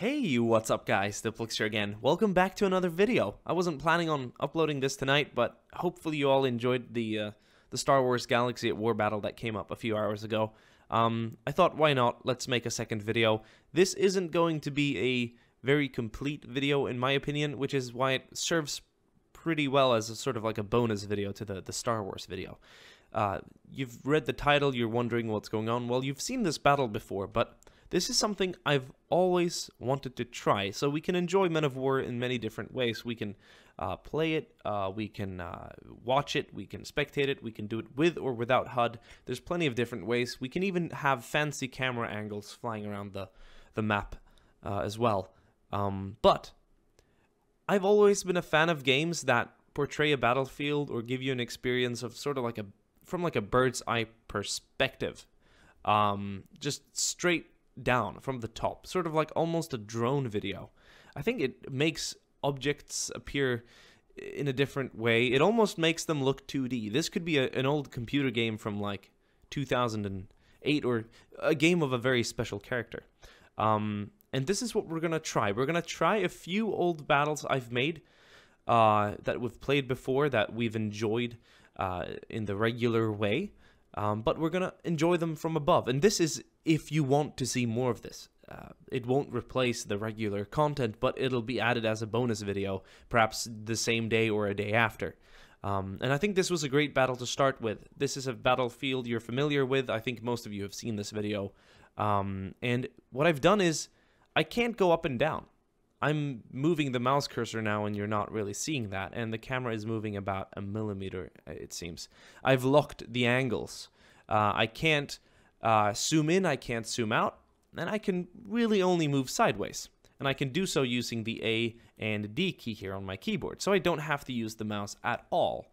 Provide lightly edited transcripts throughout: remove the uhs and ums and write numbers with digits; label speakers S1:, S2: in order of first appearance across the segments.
S1: Hey, what's up guys, Diplex here again. Welcome back to another video. I wasn't planning on uploading this tonight, but hopefully you all enjoyed the Star Wars Galaxy at War battle that came up a few hours ago. I thought, why not, let's make a second video. This isn't going to be a very complete video in my opinion, which is why it serves pretty well as a sort of like a bonus video to the Star Wars video. You've read the title, you're wondering what's going on. Well, you've seen this battle before, but this is something I've always wanted to try, so we can enjoy Men of War in many different ways. We can play it, we can watch it, we can spectate it, we can do it with or without HUD. There's plenty of different ways. We can even have fancy camera angles flying around the map as well. But I've always been a fan of games that portray a battlefield or give you an experience of sort of like from a bird's eye perspective. Just straight down from the top, sort of like almost a drone video. I think it makes objects appear in a different way. It almost makes them look 2D. This could be an old computer game from like 2008 or a game of a very special character. And this is what we're gonna try. We're gonna try a few old battles I've made that we've played before, that we've enjoyed in the regular way. But we're going to enjoy them from above. And this is if you want to see more of this. It won't replace the regular content, but it'll be added as a bonus video, perhaps the same day or a day after. And I think this was a great battle to start with. This is a battlefield you're familiar with. I think most of you have seen this video. And what I've done is I can't go up and down. I'm moving the mouse cursor now, and you're not really seeing that, and the camera is moving about a millimeter, it seems. I've locked the angles. I can't zoom in, I can't zoom out, and I can really only move sideways. And I can do so using the A and D key here on my keyboard, so I don't have to use the mouse at all,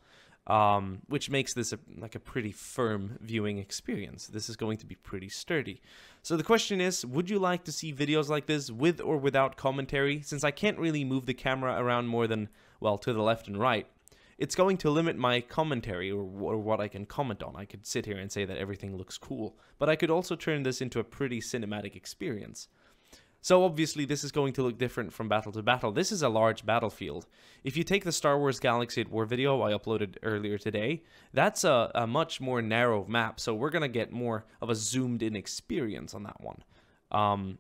S1: which makes this like a pretty firm viewing experience. This is going to be pretty sturdy. So the question is, would you like to see videos like this with or without commentary? Since I can't really move the camera around more than, well, to the left and right, it's going to limit my commentary or what I can comment on. I could sit here and say that everything looks cool, but I could also turn this into a pretty cinematic experience. So obviously this is going to look different from battle to battle. This is a large battlefield. If you take the Star Wars Galaxy at War video I uploaded earlier today, that's a much more narrow map, so we're going to get more of a zoomed in experience on that one.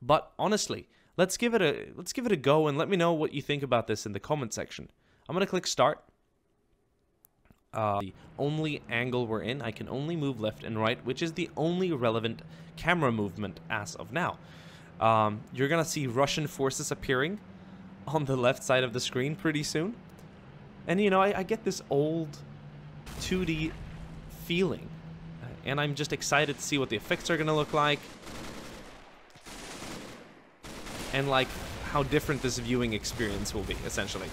S1: But honestly, let's give it a go, and let me know what you think about this in the comment section. I'm going to click start. The only angle we're in, I can only move left and right, which is the only relevant camera movement as of now. You're gonna see Russian forces appearing on the left side of the screen pretty soon. And you know, I get this old 2D feeling. And I'm just excited to see what the effects are gonna look like. And like how different this viewing experience will be, essentially.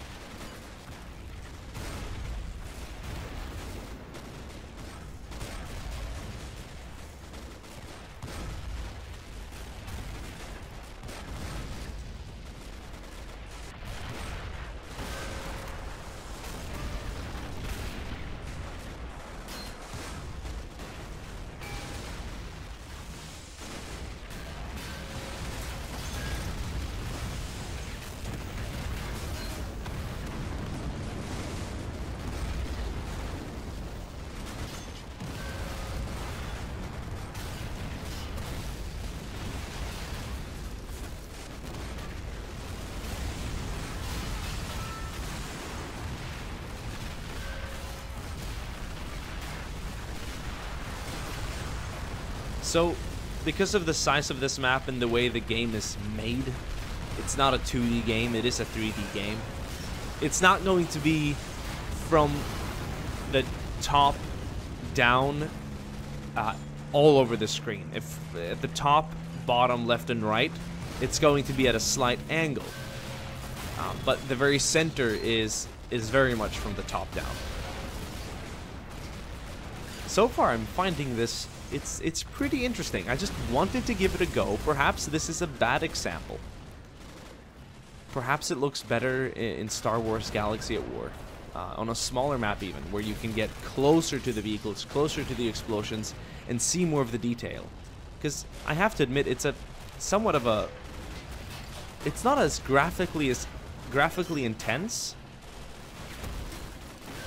S1: So, because of the size of this map and the way the game is made, it's not a 2D game, it is a 3D game. It's not going to be from the top down all over the screen. If at the top, bottom, left, and right, it's going to be at a slight angle. But the very center is very much from the top down. So far, I'm finding this it's pretty interesting. I just wanted to give it a go. Perhaps this is a bad example. Perhaps it looks better in Star Wars Galaxy at War. On a smaller map even, where you can get closer to the vehicles, closer to the explosions, and see more of the detail. Because I have to admit, it's a somewhat of a it's not as graphically intense,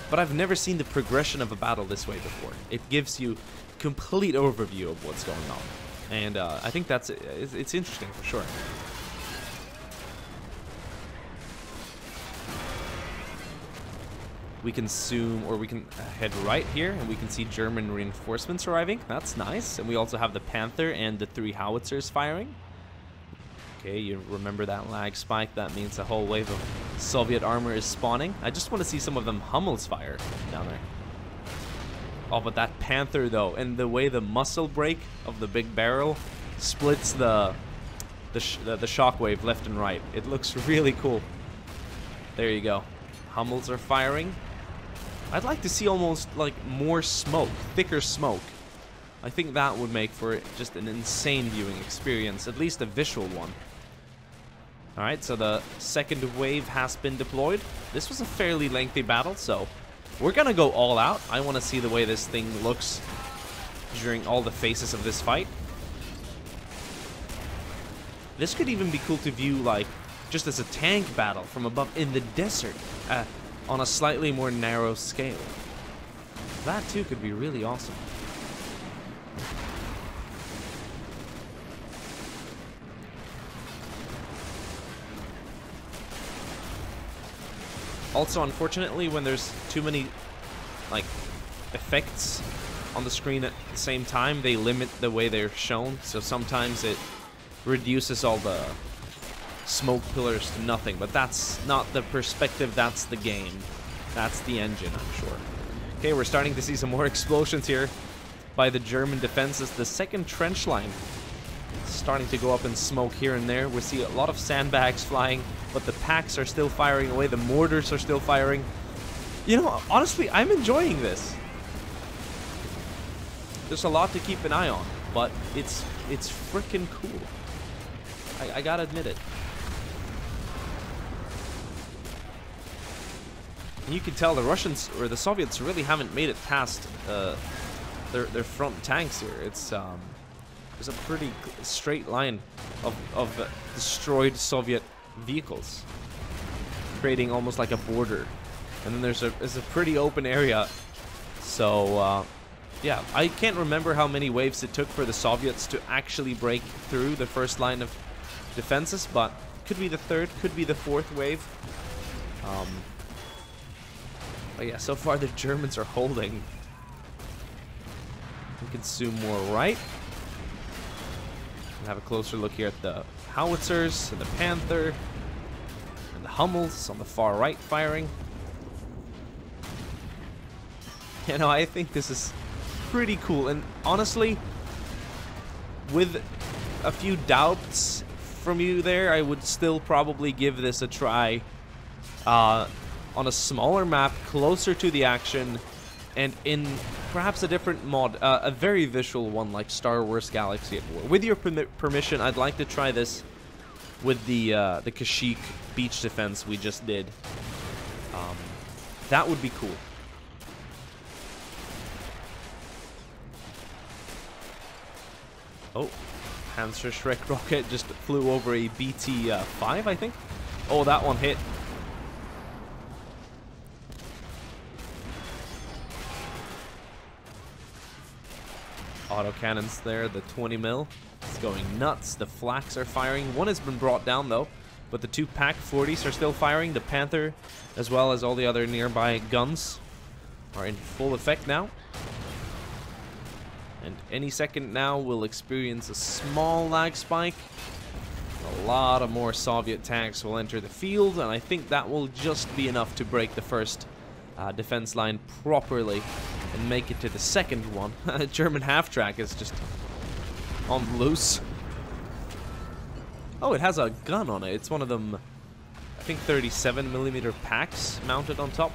S1: but I've never seen the progression of a battle this way before. It gives you complete overview of what's going on, and I think it's interesting for sure. We can zoom, or we can head right here, and we can see German reinforcements arriving. That's nice. And we also have the Panther and the 3 howitzers firing. Okay, you remember that lag spike? That means a whole wave of Soviet armor is spawning. I just want to see some of them Hummels fire down there. Oh, but that Panther, though, and the way the muzzle brake of the big barrel splits the shockwave left and right. It looks really cool. There you go. Hummels are firing. I'd like to see almost like more smoke, thicker smoke. I think that would make for just an insane viewing experience, at least a visual one. Alright, so the second wave has been deployed. This was a fairly lengthy battle, so we're gonna go all out. I want to see the way this thing looks during all the phases of this fight. This could even be cool to view, like, just as a tank battle from above in the desert, on a slightly more narrow scale. That too could be really awesome. Also, unfortunately, when there's too many, like, effects on the screen at the same time, they limit the way they're shown. So sometimes it reduces all the smoke pillars to nothing, but that's not the perspective, that's the game. That's the engine, I'm sure. Okay, we're starting to see some more explosions here by the German defenses. The second trench line starting to go up in smoke here and there. We see a lot of sandbags flying, but the packs are still firing away. The mortars are still firing. You know, honestly, I'm enjoying this. There's a lot to keep an eye on, but it's freaking cool. I gotta admit it. And you can tell the Russians, or the Soviets, really haven't made it past their front tanks here. It's there's a pretty straight line of destroyed Soviet vehicles, creating almost like a border. And then there's a pretty open area. So yeah, I can't remember how many waves it took for the Soviets to actually break through the first line of defenses, but could be the third, could be the fourth wave. But yeah, so far the Germans are holding. We can zoom more right. Have a closer look here at the howitzers and the Panther and the Hummels on the far right firing. You know, I think this is pretty cool, and honestly, with a few doubts from you there, I would still probably give this a try on a smaller map, closer to the action, and in perhaps a different mod, a very visual one like Star Wars Galaxy at War. With your permission, I'd like to try this with the Kashyyyk beach defense we just did. That would be cool. Oh, Panzer Shrek rocket just flew over a BT-5, I think. Oh, that one hit. Autocannons there, the 20 mil. It's going nuts. The flaks are firing. One has been brought down though, but the 2 Pak 40s are still firing. The Panther, as well as all the other nearby guns, are in full effect now. And any second now we'll experience a small lag spike. A lot of more Soviet tanks will enter the field, and I think that will just be enough to break the first defense line properly and make it to the second one. German half-track is just on loose. Oh, it has a gun on it. It's one of them, I think, 37mm packs mounted on top.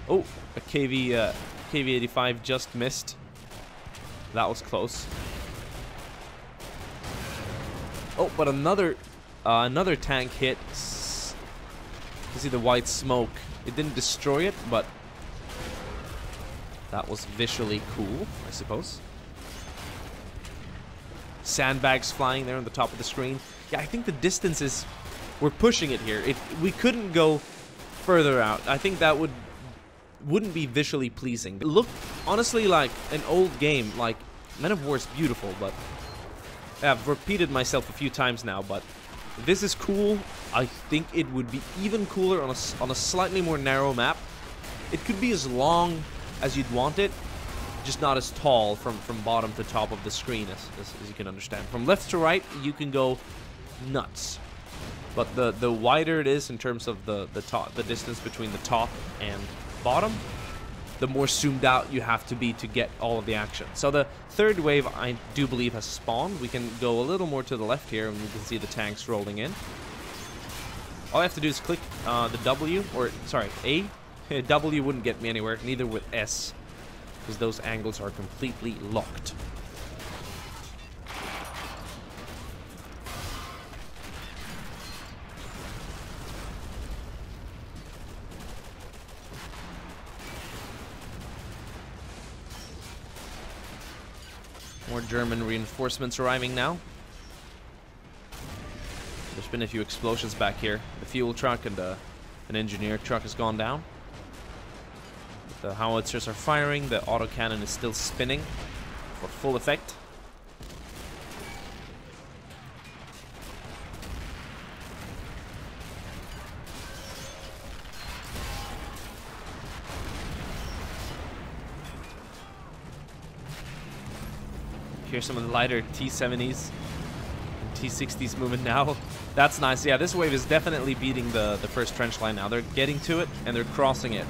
S1: Oh, a KV-85 just missed. That was close. Oh, but another tank hit. You see the white smoke. It didn't destroy it, but that was visually cool, I suppose. sandbags flying there on the top of the screen. Yeah, I think the distance is... We're pushing it here. We couldn't go further out. I think that wouldn't be visually pleasing. It looked honestly like an old game. Like, Men of War is beautiful, but I've repeated myself a few times now, but this is cool. I think it would be even cooler on a slightly more narrow map. It could be as long as you'd want it, just not as tall from bottom to top of the screen, as you can understand. From left to right, you can go nuts. But the wider it is in terms of the distance between the top and bottom, the more zoomed out you have to be to get all of the action. So the third wave, I do believe, has spawned. We can go a little more to the left here, and you can see the tanks rolling in. All I have to do is click the W, or sorry, A. W wouldn't get me anywhere, neither with S, because those angles are completely locked. More German reinforcements arriving now. There's been a few explosions back here. The fuel truck and an engineer truck has gone down. The howitzers are firing. The autocannon is still spinning for full effect. Here's some of the lighter T-70s and T-60s moving now. That's nice. Yeah, this wave is definitely beating the first trench line now. They're getting to it, and they're crossing it.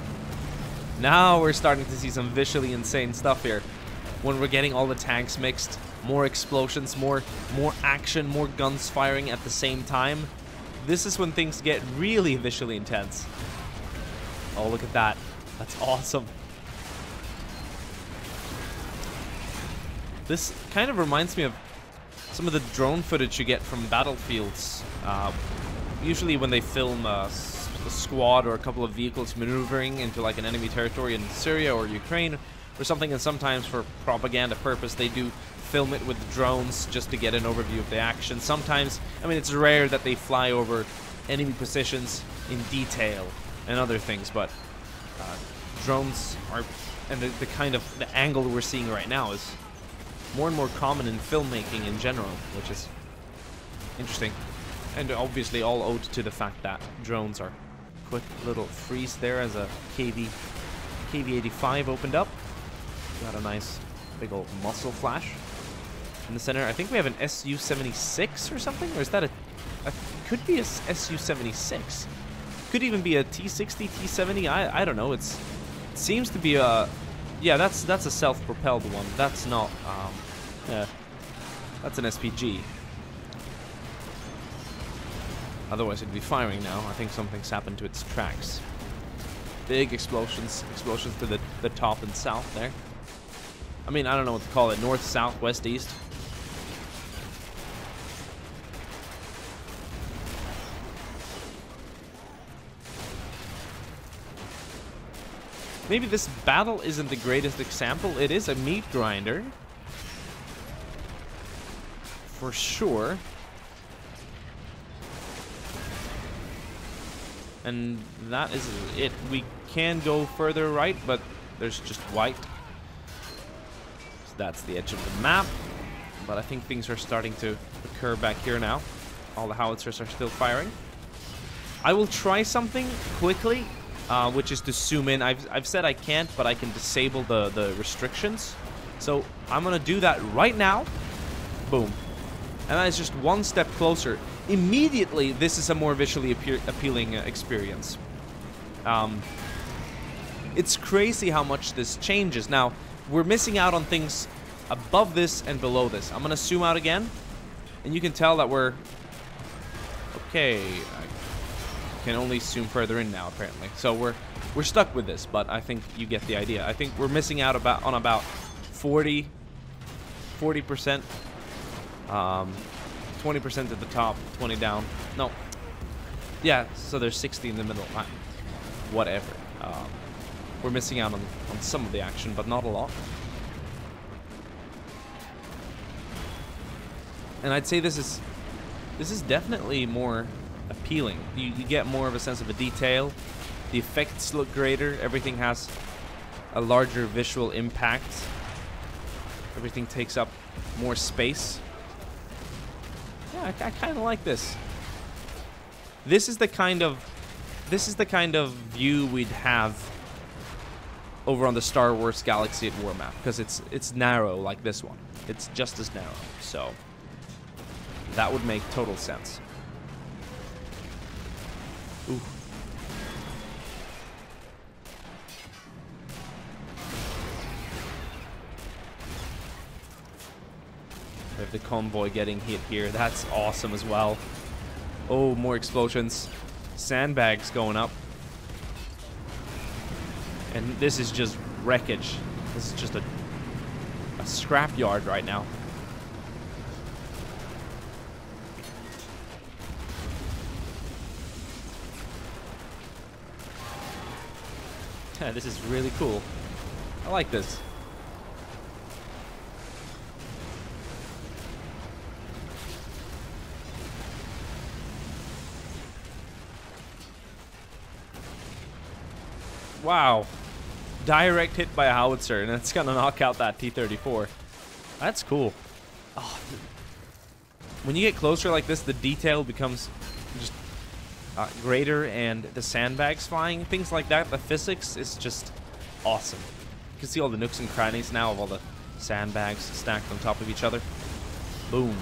S1: Now we're starting to see some visually insane stuff here. When we're getting all the tanks mixed, more explosions, more action, more guns firing at the same time. This is when things get really visually intense. Oh, look at that. That's awesome. This kind of reminds me of some of the drone footage you get from battlefields. Usually when they film a squad or a couple of vehicles maneuvering into like an enemy territory in Syria or Ukraine or something, and sometimes for propaganda purpose they do film it with drones just to get an overview of the action. Sometimes, I mean, it's rare that they fly over enemy positions in detail and other things, but drones are, and the kind of the angle we're seeing right now is more and more common in filmmaking in general, which is interesting. And obviously all owed to the fact that drones are... Quick little freeze there as a KV-85 opened up. Got a nice big old muzzle flash in the center. I think we have an Su-76 or something, or is that a could be a Su-76. Could even be a T-60, T-70. I don't know. It seems to be a... Yeah, that's a self-propelled one. That's not... that's an SPG. Otherwise it'd be firing now. I think something's happened to its tracks. Big explosions. Explosions to the top and south there. I mean, I don't know what to call it. North, south, west, east. Maybe this battle isn't the greatest example. It is a meat grinder. For sure. And that is it. We can go further right, but there's just white. So that's the edge of the map. But I think things are starting to occur back here now. All the howitzers are still firing. I will try something quickly. Which is to zoom in. I've said I can't, but I can disable the restrictions. So I'm gonna do that right now. Boom. And that is just one step closer. Immediately, this is a more visually appealing experience. It's crazy how much this changes. Now, we're missing out on things above this and below this. I'm gonna zoom out again, and you can tell that we're... Okay, can only zoom further in now, apparently. So we're stuck with this, but I think you get the idea. I think we're missing out on about 40%. 20% at the top, 20 down. No. Yeah, so there's 60 in the middle. Whatever. We're missing out on some of the action, but not a lot. And I'd say this is definitely more appealing. You get more of a sense of a detail. The effects look greater. Everything has a larger visual impact. Everything takes up more space. Yeah, I kind of like this. This is the kind of view we'd have over on the Star Wars Galaxy at War map, because it's narrow like this one. It's just as narrow, so that would make total sense. Ooh. We have the convoy getting hit here. That's awesome as well. Oh, more explosions. Sandbags going up. And this is just wreckage. This is just a scrapyard right now. Yeah, this is really cool. I like this. Wow. Direct hit by a howitzer, and it's gonna knock out that T-34. That's cool. Oh, when you get closer like this, the detail becomes just greater, and the sandbags flying, things like that, the physics is just awesome. You can see all the nooks and crannies now of all the sandbags stacked on top of each other. Boom.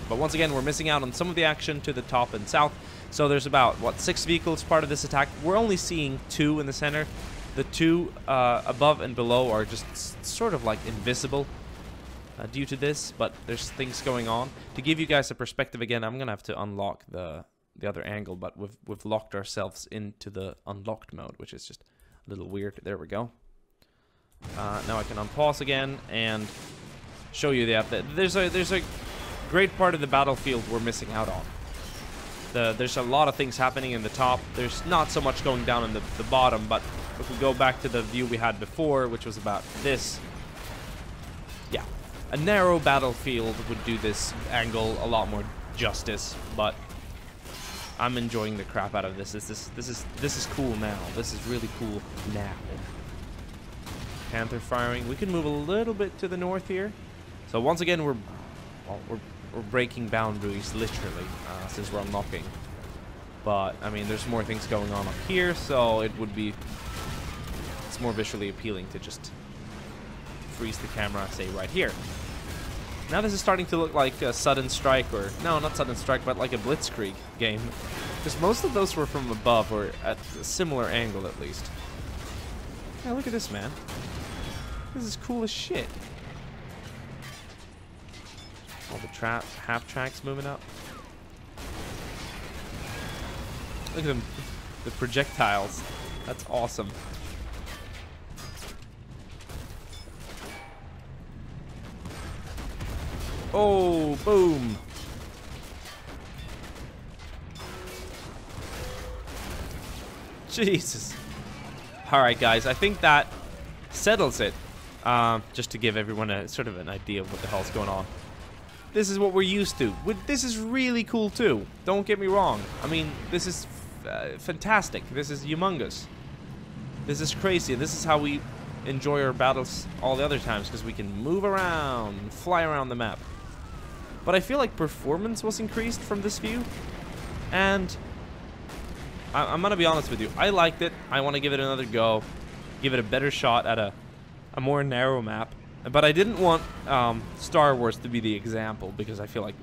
S1: But once again, we're missing out on some of the action to the top and south. So there's about, what, 6 vehicles part of this attack. We're only seeing 2 in the center. The 2 above and below are just sort of like invisible due to this, but there's things going on. To give you guys a perspective again, I'm gonna have to unlock the other angle, but we've locked ourselves into the unlocked mode, which is just a little weird. There we go. Now I can unpause again and show you that there's a great part of the battlefield we're missing out on. There's a lot of things happening in the top. There's not so much going down in the bottom, but if we go back to the view we had before, which was about this, yeah, a narrow battlefield would do this angle a lot more justice, but I'm enjoying the crap out of this. This is cool now. This is really cool now. Panther firing. We can move a little bit to the north here. So once again, we're breaking boundaries literally since we're unlocking. But I mean, there's more things going on up here, so it's more visually appealing to just freeze the camera, say right here. Now this is starting to look like a Sudden Strike, or no, not Sudden Strike, but like a Blitzkrieg game, because most of those were from above, or at a similar angle at least. Yeah, look at this, man. This is cool as shit. All the half tracks moving up. Look at them, the projectiles. That's awesome. Oh, boom. Jesus. Alright, guys, I think that settles it. Just to give everyone a sort of an idea of what the hell's going on. This is what we're used to. This is really cool, too. Don't get me wrong. I mean, this is fantastic. This is humongous. This is crazy. This is how we enjoy our battles all the other times, because we can move around, fly around the map. But I feel like performance was increased from this view, and I'm gonna be honest with you. I liked it. I want to give it another go, give it a better shot at a more narrow map. But I didn't want Star Wars to be the example, because I feel like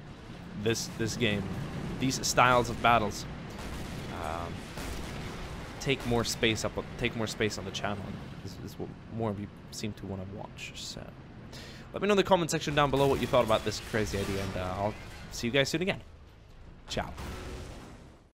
S1: this game, these styles of battles, take more space on the channel. This is what more of you seem to want to watch. So let me know in the comment section down below what you thought about this crazy idea, and I'll see you guys soon again. Ciao.